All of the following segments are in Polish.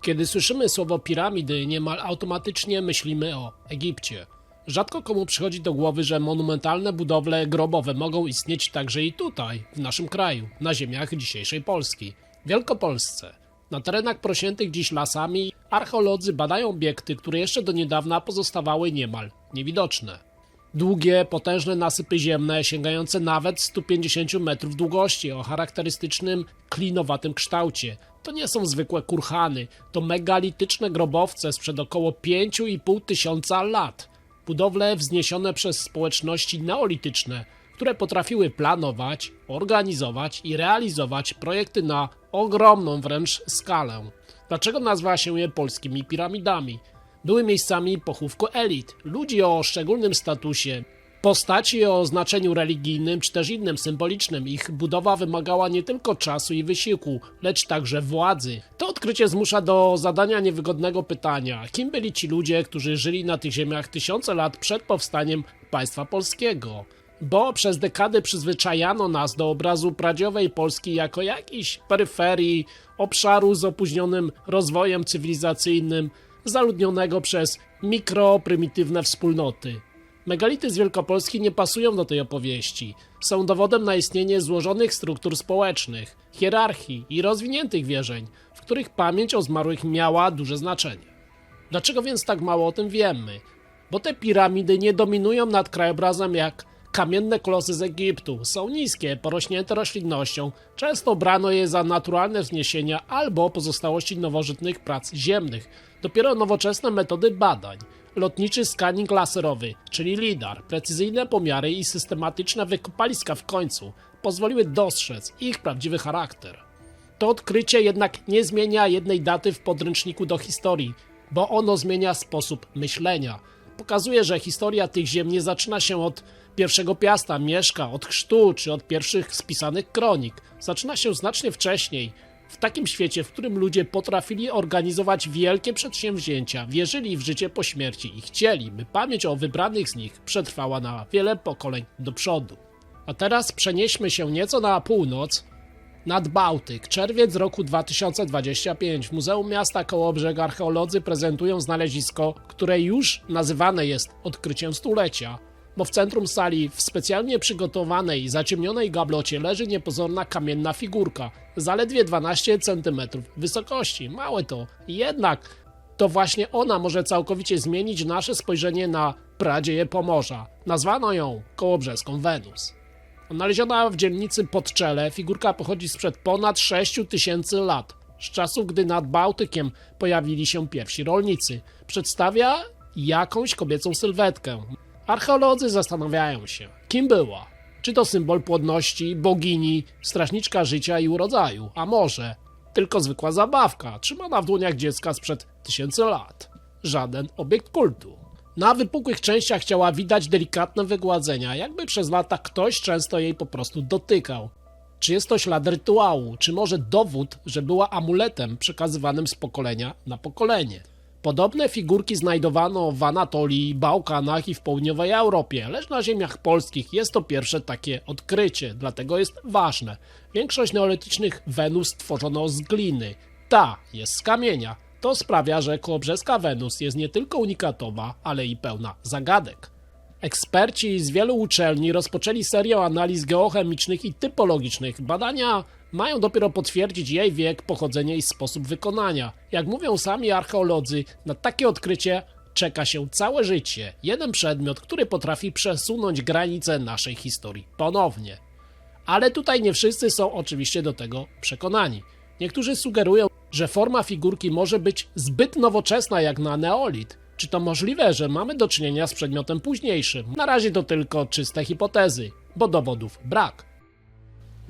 Kiedy słyszymy słowo piramidy, niemal automatycznie myślimy o Egipcie. Rzadko komu przychodzi do głowy, że monumentalne budowle grobowe mogą istnieć także i tutaj, w naszym kraju, na ziemiach dzisiejszej Polski, Wielkopolsce. Na terenach porośniętych dziś lasami archeolodzy badają obiekty, które jeszcze do niedawna pozostawały niemal niewidoczne. Długie, potężne nasypy ziemne, sięgające nawet 150 metrów długości, o charakterystycznym, klinowatym kształcie. To nie są zwykłe kurhany, to megalityczne grobowce sprzed około 5,5 tysiąca lat. Budowle wzniesione przez społeczności neolityczne, które potrafiły planować, organizować i realizować projekty na ogromną wręcz skalę. Dlaczego nazywa się je polskimi piramidami? Były miejscami pochówku elit, ludzi o szczególnym statusie, postaci o znaczeniu religijnym czy też innym symbolicznym. Ich budowa wymagała nie tylko czasu i wysiłku, lecz także władzy. To odkrycie zmusza do zadania niewygodnego pytania: kim byli ci ludzie, którzy żyli na tych ziemiach tysiące lat przed powstaniem państwa polskiego? Bo przez dekady przyzwyczajano nas do obrazu pradziowej Polski jako jakiejś peryferii, obszaru z opóźnionym rozwojem cywilizacyjnym, zaludnionego przez mikroprymitywne wspólnoty. Megality z Wielkopolski nie pasują do tej opowieści. Są dowodem na istnienie złożonych struktur społecznych, hierarchii i rozwiniętych wierzeń, w których pamięć o zmarłych miała duże znaczenie. Dlaczego więc tak mało o tym wiemy? Bo te piramidy nie dominują nad krajobrazem jak kamienne kolosy z Egiptu. Są niskie, porośnięte roślinnością, często brano je za naturalne wzniesienia albo pozostałości nowożytnych prac ziemnych. Dopiero nowoczesne metody badań, lotniczy skanning laserowy, czyli LIDAR, precyzyjne pomiary i systematyczne wykopaliska w końcu pozwoliły dostrzec ich prawdziwy charakter. To odkrycie jednak nie zmienia jednej daty w podręczniku do historii, bo ono zmienia sposób myślenia. Pokazuje, że historia tych ziem nie zaczyna się od pierwszego Piasta, Mieszka, od chrztu czy od pierwszych spisanych kronik. Zaczyna się znacznie wcześniej, w takim świecie, w którym ludzie potrafili organizować wielkie przedsięwzięcia, wierzyli w życie po śmierci i chcieli, by pamięć o wybranych z nich przetrwała na wiele pokoleń do przodu. A teraz przenieśmy się nieco na północ, nad Bałtyk. Czerwiec roku 2025. W Muzeum Miasta Kołobrzeg archeolodzy prezentują znalezisko, które już nazywane jest odkryciem stulecia, bo w centrum sali, w specjalnie przygotowanej, zaciemnionej gablocie leży niepozorna kamienna figurka, zaledwie 12 cm wysokości. Małe to, jednak to właśnie ona może całkowicie zmienić nasze spojrzenie na pradzieję Pomorza. Nazwano ją kołobrzeską Wenus. Odnaleziona w dzielnicy Podczele, figurka pochodzi sprzed ponad 6000 lat, z czasów, gdy nad Bałtykiem pojawili się pierwsi rolnicy. Przedstawia jakąś kobiecą sylwetkę. Archeolodzy zastanawiają się, kim była. Czy to symbol płodności, bogini, strażniczka życia i urodzaju, a może tylko zwykła zabawka, trzymana w dłoniach dziecka sprzed 1000 lat. Żaden obiekt kultu. Na wypukłych częściach ciała widać delikatne wygładzenia, jakby przez lata ktoś często jej po prostu dotykał. Czy jest to ślad rytuału, czy może dowód, że była amuletem przekazywanym z pokolenia na pokolenie? Podobne figurki znajdowano w Anatolii, Bałkanach i w południowej Europie, lecz na ziemiach polskich jest to pierwsze takie odkrycie, dlatego jest ważne. Większość neolitycznych Wenus tworzono z gliny, ta jest z kamienia. To sprawia, że kołobrzeska Wenus jest nie tylko unikatowa, ale i pełna zagadek. Eksperci z wielu uczelni rozpoczęli serię analiz geochemicznych i typologicznych. Badania mają dopiero potwierdzić jej wiek, pochodzenie i sposób wykonania. Jak mówią sami archeolodzy, na takie odkrycie czeka się całe życie. Jeden przedmiot, który potrafi przesunąć granice naszej historii ponownie. Ale tutaj nie wszyscy są oczywiście do tego przekonani. Niektórzy sugerują, że forma figurki może być zbyt nowoczesna jak na neolit. Czy to możliwe, że mamy do czynienia z przedmiotem późniejszym? Na razie to tylko czyste hipotezy, bo dowodów brak.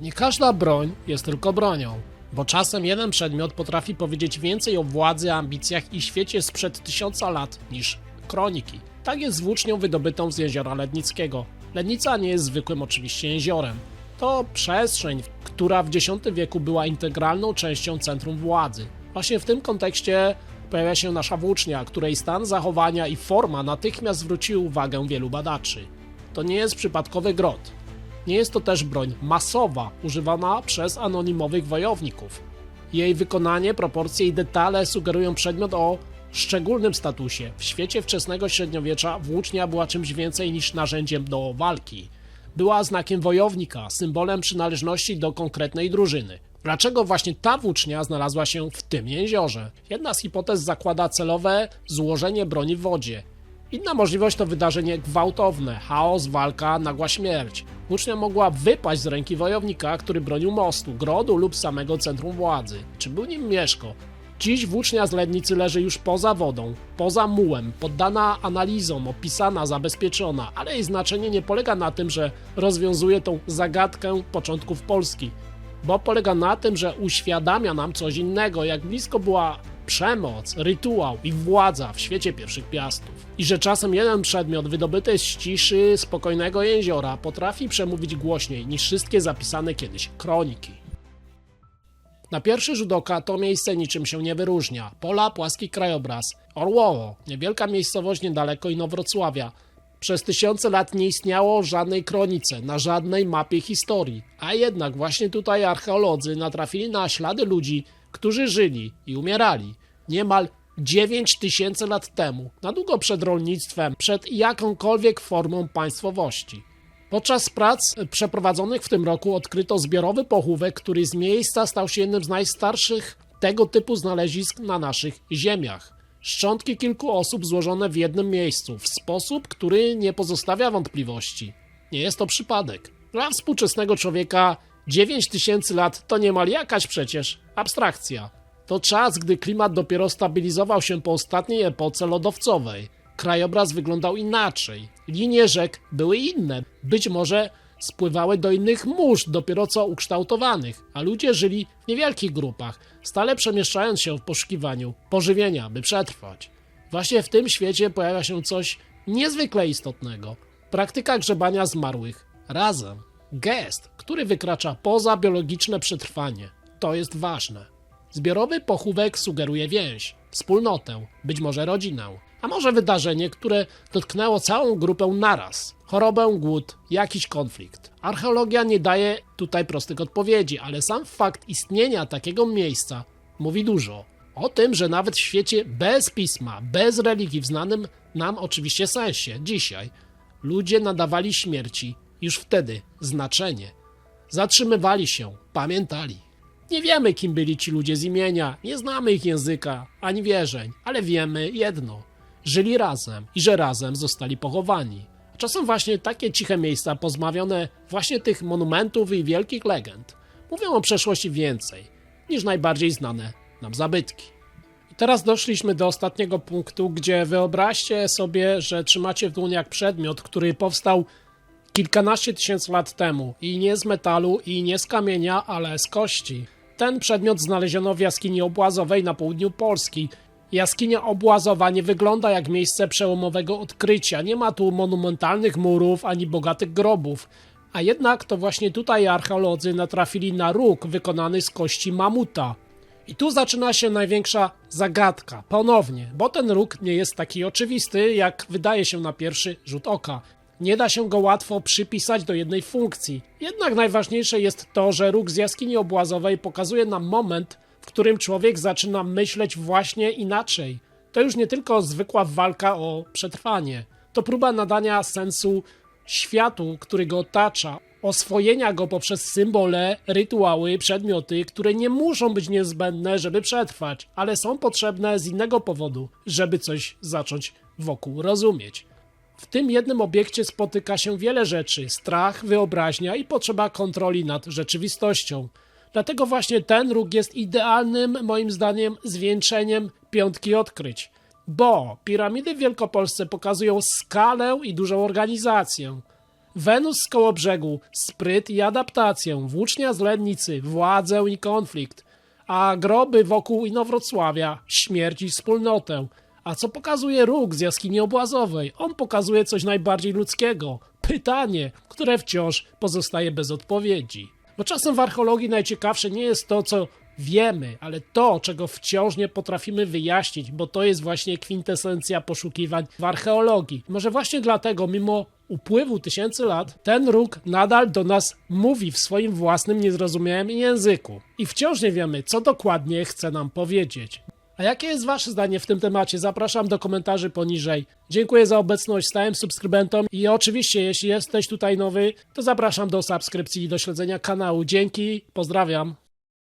Nie każda broń jest tylko bronią, bo czasem jeden przedmiot potrafi powiedzieć więcej o władzy, ambicjach i świecie sprzed 1000 lat niż kroniki. Tak jest z włócznią wydobytą z jeziora Lednickiego. Lednica nie jest zwykłym oczywiście jeziorem. To przestrzeń, która w X wieku była integralną częścią centrum władzy. Właśnie w tym kontekście pojawia się nasza włócznia, której stan zachowania i forma natychmiast zwróciły uwagę wielu badaczy. To nie jest przypadkowy grot. Nie jest to też broń masowa, używana przez anonimowych wojowników. Jej wykonanie, proporcje i detale sugerują przedmiot o szczególnym statusie. W świecie wczesnego średniowiecza włócznia była czymś więcej niż narzędziem do walki. Była znakiem wojownika, symbolem przynależności do konkretnej drużyny. Dlaczego właśnie ta włócznia znalazła się w tym jeziorze? Jedna z hipotez zakłada celowe złożenie broni w wodzie. Inna możliwość to wydarzenie gwałtowne, chaos, walka, nagła śmierć. Włócznia mogła wypaść z ręki wojownika, który bronił mostu, grodu lub samego centrum władzy. Czy był nim Mieszko? Dziś włócznia z Lednicy leży już poza wodą, poza mułem, poddana analizom, opisana, zabezpieczona, ale jej znaczenie nie polega na tym, że rozwiązuje tą zagadkę początków Polski, bo polega na tym, że uświadamia nam coś innego, jak blisko była przemoc, rytuał i władza w świecie pierwszych piastów. I że czasem jeden przedmiot wydobyty z ciszy spokojnego jeziora potrafi przemówić głośniej niż wszystkie zapisane kiedyś kroniki. Na pierwszy rzut oka to miejsce niczym się nie wyróżnia. Pola, płaski krajobraz. Orłowo, niewielka miejscowość niedaleko Inowrocławia. Przez tysiące lat nie istniało żadnej kronice, na żadnej mapie historii. A jednak właśnie tutaj archeolodzy natrafili na ślady ludzi, którzy żyli i umierali niemal 9000 lat temu, na długo przed rolnictwem, przed jakąkolwiek formą państwowości. Podczas prac przeprowadzonych w tym roku odkryto zbiorowy pochówek, który z miejsca stał się jednym z najstarszych tego typu znalezisk na naszych ziemiach. Szczątki kilku osób złożone w jednym miejscu, w sposób, który nie pozostawia wątpliwości. Nie jest to przypadek. Dla współczesnego człowieka 9000 lat to niemal jakaś przecież abstrakcja. To czas, gdy klimat dopiero stabilizował się po ostatniej epoce lodowcowej. Krajobraz wyglądał inaczej. Linie rzek były inne. Być może spływały do innych mórz, dopiero co ukształtowanych, a ludzie żyli w niewielkich grupach, stale przemieszczając się w poszukiwaniu pożywienia, by przetrwać. Właśnie w tym świecie pojawia się coś niezwykle istotnego. Praktyka grzebania zmarłych razem. Gest, który wykracza poza biologiczne przetrwanie. To jest ważne. Zbiorowy pochówek sugeruje więź, wspólnotę, być może rodzinę, a może wydarzenie, które dotknęło całą grupę naraz. Chorobę, głód, jakiś konflikt. Archeologia nie daje tutaj prostych odpowiedzi, ale sam fakt istnienia takiego miejsca mówi dużo. O tym, że nawet w świecie bez pisma, bez religii w znanym nam oczywiście sensie, dzisiaj, ludzie nadawali śmierci już wtedy znaczenie. Zatrzymywali się, pamiętali. Nie wiemy, kim byli ci ludzie z imienia, nie znamy ich języka, ani wierzeń, ale wiemy jedno. Żyli razem i że razem zostali pochowani. A czasem właśnie takie ciche miejsca, pozbawione właśnie tych monumentów i wielkich legend, mówią o przeszłości więcej niż najbardziej znane nam zabytki. I teraz doszliśmy do ostatniego punktu, gdzie wyobraźcie sobie, że trzymacie w dłoniach przedmiot, który powstał kilkanaście tysięcy lat temu i nie z metalu i nie z kamienia, ale z kości. Ten przedmiot znaleziono w jaskini obłazowej na południu Polski. Jaskinia obłazowa nie wygląda jak miejsce przełomowego odkrycia, nie ma tu monumentalnych murów ani bogatych grobów, a jednak to właśnie tutaj archeolodzy natrafili na róg wykonany z kości mamuta. I tu zaczyna się największa zagadka, ponownie, bo ten róg nie jest taki oczywisty, jak wydaje się na pierwszy rzut oka. Nie da się go łatwo przypisać do jednej funkcji. Jednak najważniejsze jest to, że róg z jaskini obłazowej pokazuje nam moment, w którym człowiek zaczyna myśleć właśnie inaczej. To już nie tylko zwykła walka o przetrwanie. To próba nadania sensu światu, który go otacza, oswojenia go poprzez symbole, rytuały, przedmioty, które nie muszą być niezbędne, żeby przetrwać, ale są potrzebne z innego powodu, żeby coś zacząć wokół rozumieć. W tym jednym obiekcie spotyka się wiele rzeczy: strach, wyobraźnia i potrzeba kontroli nad rzeczywistością. Dlatego właśnie ten róg jest idealnym, moim zdaniem, zwieńczeniem piątki odkryć. Bo piramidy w Wielkopolsce pokazują skalę i dużą organizację. Wenus z Kołobrzegu, spryt i adaptację, włócznia z Lednicy, władzę i konflikt, a groby wokół Inowrocławia, śmierć i wspólnotę. A co pokazuje róg z jaskini obłazowej? On pokazuje coś najbardziej ludzkiego. Pytanie, które wciąż pozostaje bez odpowiedzi. Bo czasem w archeologii najciekawsze nie jest to, co wiemy, ale to, czego wciąż nie potrafimy wyjaśnić, bo to jest właśnie kwintesencja poszukiwań w archeologii. Może właśnie dlatego, mimo upływu tysięcy lat ten róg nadal do nas mówi w swoim własnym niezrozumiałym języku. I wciąż nie wiemy, co dokładnie chce nam powiedzieć. A jakie jest wasze zdanie w tym temacie? Zapraszam do komentarzy poniżej. Dziękuję za obecność stałym subskrybentom i oczywiście, jeśli jesteś tutaj nowy, to zapraszam do subskrypcji i do śledzenia kanału. Dzięki, pozdrawiam.